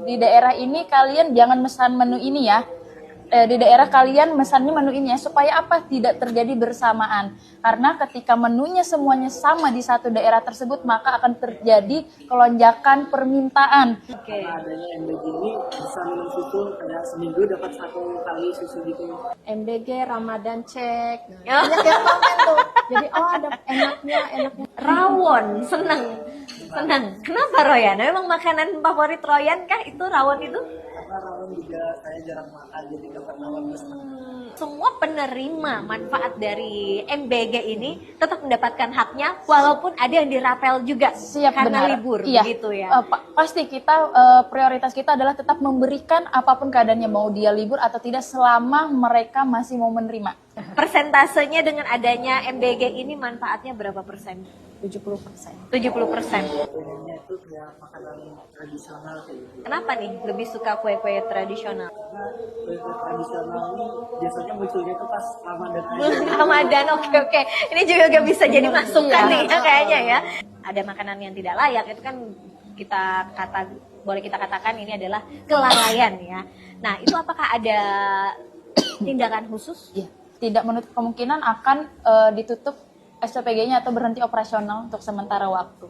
di daerah ini kalian jangan mesan menu ini ya. Di daerah kalian mesannya menu ini ya, supaya apa? Tidak terjadi bersamaan. Karena ketika menunya semuanya sama di satu daerah tersebut, maka akan terjadi kelonjakan permintaan. Karena adanya MBG ini bisa minum susu kayak seminggu dapat 1 kali susu gitu. MBG Ramadan cek. Banyak yang komen tuh. Jadi ada enaknya. Rawon, seneng. Kenapa Royan? Memang makanan favorit Royan kah itu rawon itu? Karena rawon juga saya jarang makan, jadi dapat rawon terus. Semua penerima manfaat dari MBG ini tetap mendapatkan haknya walaupun ada yang dirapel juga. Siap, karena benar. libur, Iya. begitu ya. Pasti kita prioritas kita adalah tetap memberikan apapun keadaannya, mau dia libur atau tidak, selama mereka masih mau menerima. Persentasenya dengan adanya MBG ini manfaatnya berapa persen? 70%. 70%. Pengennya itu kayak makanan tradisional kayak gitu. Kenapa nih lebih suka kue-kue tradisional? Karena kue tradisional ini biasanya munculnya itu pas Ramadan aja. Ramadan, oke. Ini juga gak bisa jadi masukan Iya. nih ya, kayaknya ya. Ada makanan yang tidak layak, itu kan boleh kita katakan ini adalah kelalaian ya. Nah, itu apakah ada tindakan khusus? Iya. Tidak menutup kemungkinan akan ditutup SPPG-nya atau berhenti operasional untuk sementara waktu.